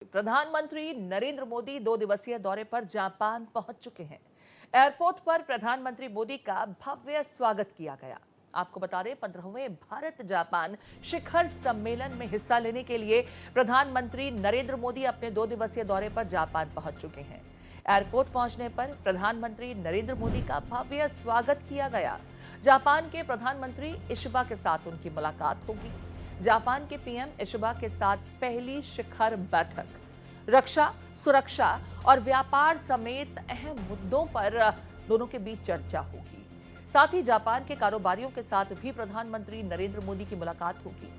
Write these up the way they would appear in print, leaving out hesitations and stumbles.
प्रधानमंत्री नरेंद्र मोदी 2 दिवसीय दौरे पर जापान पहुंच चुके हैं। एयरपोर्ट पर प्रधानमंत्री मोदी का भव्य स्वागत किया गया। आपको बता दें, 15वें भारत जापान शिखर सम्मेलन में हिस्सा लेने के लिए प्रधानमंत्री नरेंद्र मोदी अपने 2 दिवसीय दौरे पर जापान पहुंच चुके हैं। एयरपोर्ट पहुंचने पर प्रधानमंत्री नरेंद्र मोदी का भव्य स्वागत किया गया। जापान के प्रधानमंत्री इशिबा के साथ उनकी मुलाकात होगी। जापान के पीएम इशिबा के साथ पहली शिखर बैठक, रक्षा, सुरक्षा और व्यापार समेत अहम मुद्दों पर दोनों के बीच चर्चा होगी। साथ ही जापान के कारोबारियों के साथ भी प्रधानमंत्री नरेंद्र मोदी की मुलाकात होगी।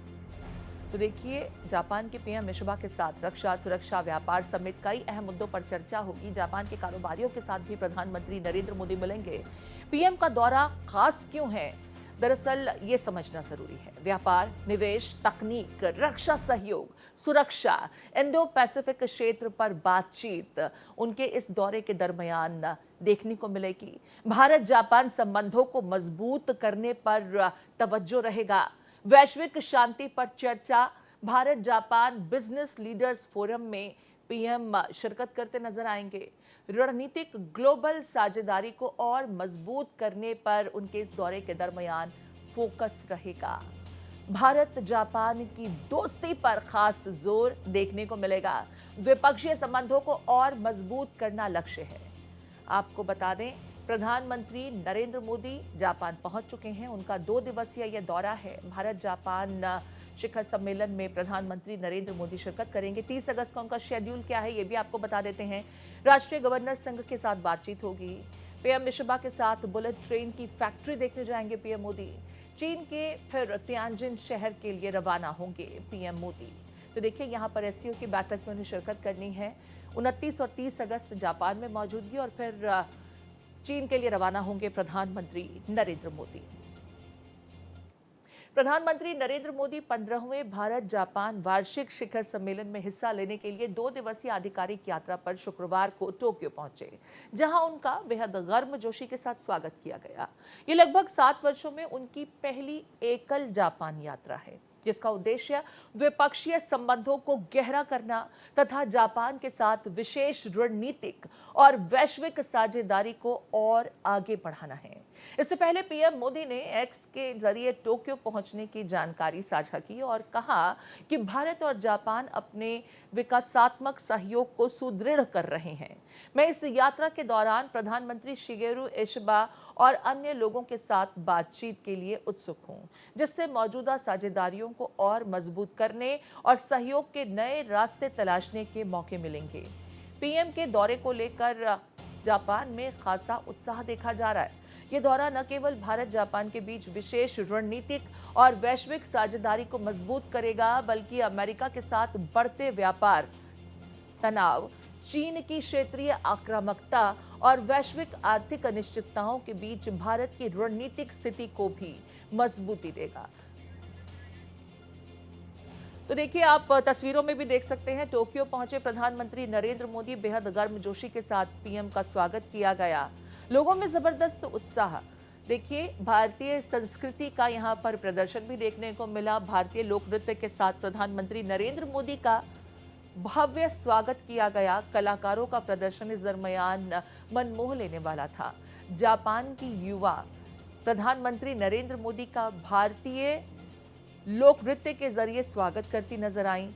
तो देखिए, जापान के पीएम इशिबा के साथ रक्षा, सुरक्षा, व्यापार समेत कई अहम मुद्दों पर चर्चा होगी। जापान के कारोबारियों के साथ भी प्रधानमंत्री नरेंद्र मोदी मिलेंगे। पीएम का दौरा खास क्यों है? दरअसल ये समझना जरूरी है। व्यापार, निवेश, तकनीक, रक्षा सहयोग, सुरक्षा, इंडो पैसिफिक क्षेत्र पर बातचीत उनके इस दौरे के दरमियान देखने को मिलेगी। भारत जापान संबंधों को मजबूत करने पर तवज्जो रहेगा। वैश्विक शांति पर चर्चा। Bharat Japan business leaders forum में पीएम शिरकत करते नजर आएंगे। रणनीतिक ग्लोबल साझेदारी को और मजबूत करने पर उनके इस दौरे के दरमियान फोकस रहेगा। भारत जापान की दोस्ती पर खास जोर देखने को मिलेगा। द्विपक्षीय संबंधों को और मजबूत करना लक्ष्य है। आपको बता दें, प्रधानमंत्री नरेंद्र मोदी जापान पहुंच चुके हैं। उनका 2 दिवसीय यह दौरा है। भारत जापान शिखर सम्मेलन में प्रधानमंत्री नरेंद्र मोदी शिरकत करेंगे। 30 अगस्त का उनका शेड्यूल क्या है, ये भी आपको बता देते हैं। राष्ट्रीय गवर्नर संघ के साथ बातचीत होगी। पीएम इशिबा के साथ बुलेट ट्रेन की फैक्ट्री देखने जाएंगे पीएम मोदी। चीन के फिर तियानजिन शहर के लिए रवाना होंगे पीएम मोदी। तो देखिए, यहाँ पर एससीओ की बैठक में उन्हें शिरकत करनी है। 29 और 30 अगस्त जापान में मौजूदगी और फिर चीन के लिए रवाना होंगे प्रधानमंत्री नरेंद्र मोदी। प्रधानमंत्री नरेंद्र मोदी 15वें भारत जापान वार्षिक शिखर सम्मेलन में हिस्सा लेने के लिए 2 दिवसीय आधिकारिक यात्रा पर शुक्रवार को टोक्यो पहुंचे, जहां उनका बेहद गर्मजोशी के साथ स्वागत किया गया। ये लगभग 7 वर्षों में उनकी पहली एकल जापान यात्रा है, जिसका उद्देश्य द्विपक्षीय संबंधों को गहरा करना तथा जापान के साथ विशेष रणनीतिक और वैश्विक साझेदारी को और आगे बढ़ाना है। इससे पहले पीएम मोदी ने एक्स के जरिए टोक्यो पहुंचने की जानकारी साझा की और कहा कि भारत और जापान अपने विकासात्मक सहयोग को सुदृढ़ कर रहे हैं। मैं इस यात्रा के दौरान प्रधानमंत्री शिगेरू इशिबा और अन्य लोगों के साथ बातचीत के लिए उत्सुक हूं, जिससे मौजूदा साझेदारियों को और मजबूत करने और सहयोग के नए रास्ते तलाशने के मौके मिलेंगे। पीएम के दौरे को लेकर जापान में खासा उत्साह देखा जा रहा है। ये दौरा न केवल भारत जापान के बीच विशेष रणनीतिक और वैश्विक साझेदारी को मजबूत करेगा, बल्कि अमेरिका के साथ बढ़ते व्यापार तनाव, चीन की क्षेत्रीय आक्रामकता और वैश्विक आर्थिक अनिश्चितताओं के बीच भारत की रणनीतिक स्थिति को भी मजबूती देगा। तो देखिए, आप तस्वीरों में भी देख सकते हैं, टोक्यो पहुंचे प्रधानमंत्री नरेंद्र मोदी। बेहद गर्मजोशी के साथ पीएम का स्वागत किया गया। लोगों में जबरदस्त उत्साह। देखिए, भारतीय संस्कृति का यहां पर प्रदर्शन भी देखने को मिला। भारतीय लोक नृत्य के साथ प्रधानमंत्री नरेंद्र मोदी का भव्य स्वागत किया गया। कलाकारों का प्रदर्शन इस दरमियान मन मोह लेने वाला था। जापान की युवा प्रधानमंत्री नरेंद्र मोदी का भारतीय लोक नृत्य के जरिए स्वागत करती नजर आई।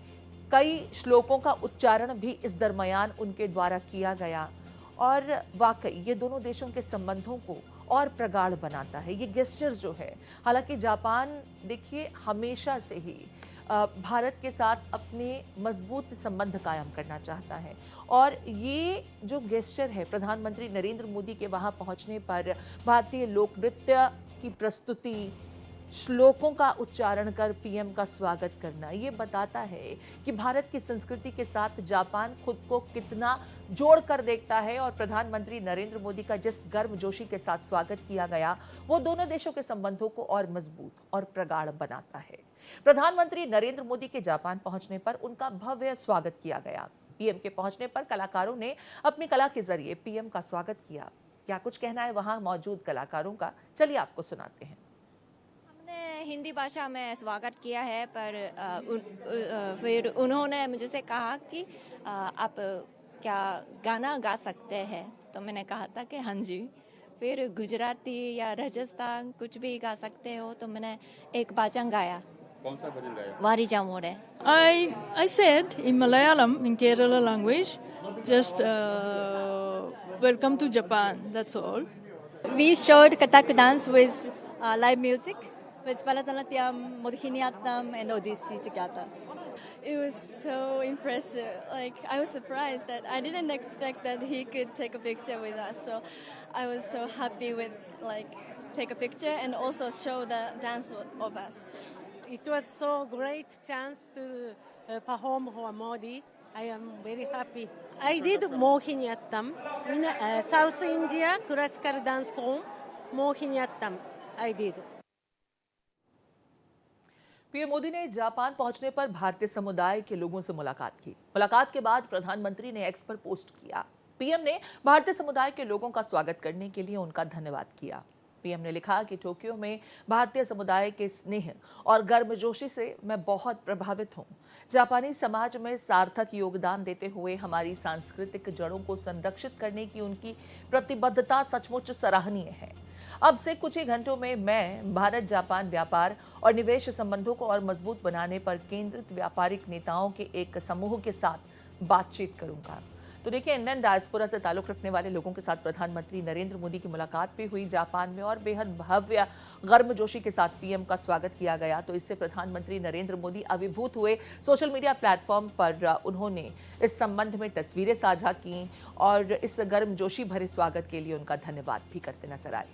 कई श्लोकों का उच्चारण भी इस दरमियान उनके द्वारा किया गया और वाकई ये दोनों देशों के संबंधों को और प्रगाढ़ बनाता है ये गेस्चर जो है। हालांकि जापान देखिए हमेशा से ही भारत के साथ अपने मजबूत संबंध कायम करना चाहता है और ये जो गेस्चर है प्रधानमंत्री नरेंद्र मोदी के वहां पहुंचने पर भारतीय लोक नृत्य की प्रस्तुति, श्लोकों का उच्चारण कर पीएम का स्वागत करना, ये बताता है कि भारत की संस्कृति के साथ जापान खुद को कितना जोड़ कर देखता है और प्रधानमंत्री नरेंद्र मोदी का जिस गर्मजोशी के साथ स्वागत किया गया, वो दोनों देशों के संबंधों को और मजबूत और प्रगाढ़ बनाता है। प्रधानमंत्री नरेंद्र मोदी के जापान पहुंचने पर उनका भव्य स्वागत किया गया। पीएम के पहुंचने पर कलाकारों ने अपनी कला के जरिए पीएम का स्वागत किया। क्या कुछ कहना है वहां मौजूद कलाकारों का, चलिए आपको सुनाते हैं। हिंदी भाषा में स्वागत किया है, पर फिर उन्होंने मुझसे कहा कि आप क्या गाना गा सकते हैं, तो मैंने कहा था कि हाँ जी। फिर गुजराती या राजस्थान कुछ भी गा सकते हो, तो मैंने एक भजन गाया। कौन सा भजन गाया? वारिजा मोरे। I said in Malayalam, in Kerala language, just welcome to Japan. That's all. We showed Kathak dance with live music, with Bharatanatyam, Mohiniyattam, and Odissi together. It was so impressive. Like, I was surprised that I didn't expect that he could take a picture with us. So I was so happy with take a picture and also show the dance of us. It was so great chance to perform for Modi. I am very happy. I did Mohiniyattam in South India classical dance form. Mohiniyattam I did. PM Modi ने Japan पहुंचने पर भारतीय समुदाय के लोगों से मुलाकात की। मुलाकात के बाद प्रधानमंत्री ने एक्स पर पोस्ट किया। पीएम ने भारतीय समुदाय के लोगों का स्वागत करने के लिए उनका धन्यवाद किया। पीएम ने लिखा कि टोक्यो में भारतीय समुदाय के स्नेह और गर्मजोशी से मैं बहुत प्रभावित हूं। जापानी समाज में सार्थक योगदान देते हुए हमारी सांस्कृतिक जड़ों को संरक्षित करने की उनकी प्रतिबद्धता सचमुच सराहनीय है। अब से कुछ ही घंटों में मैं भारत जापान व्यापार और निवेश संबंधों को और मजबूत बनाने पर केंद्रित व्यापारिक नेताओं के एक समूह के साथ बातचीत करूंगा। तो देखिए, इंडियन डायस्पोरा से ताल्लुक रखने वाले लोगों के साथ प्रधानमंत्री नरेंद्र मोदी की मुलाकात भी हुई जापान में और बेहद भव्य गर्मजोशी के साथ पीएम का स्वागत किया गया। तो इससे प्रधानमंत्री नरेंद्र मोदी अभिभूत हुए। सोशल मीडिया प्लेटफॉर्म पर उन्होंने इस संबंध में तस्वीरें साझा की और इस गर्मजोशी भरे स्वागत के लिए उनका धन्यवाद भी करते नजर आए।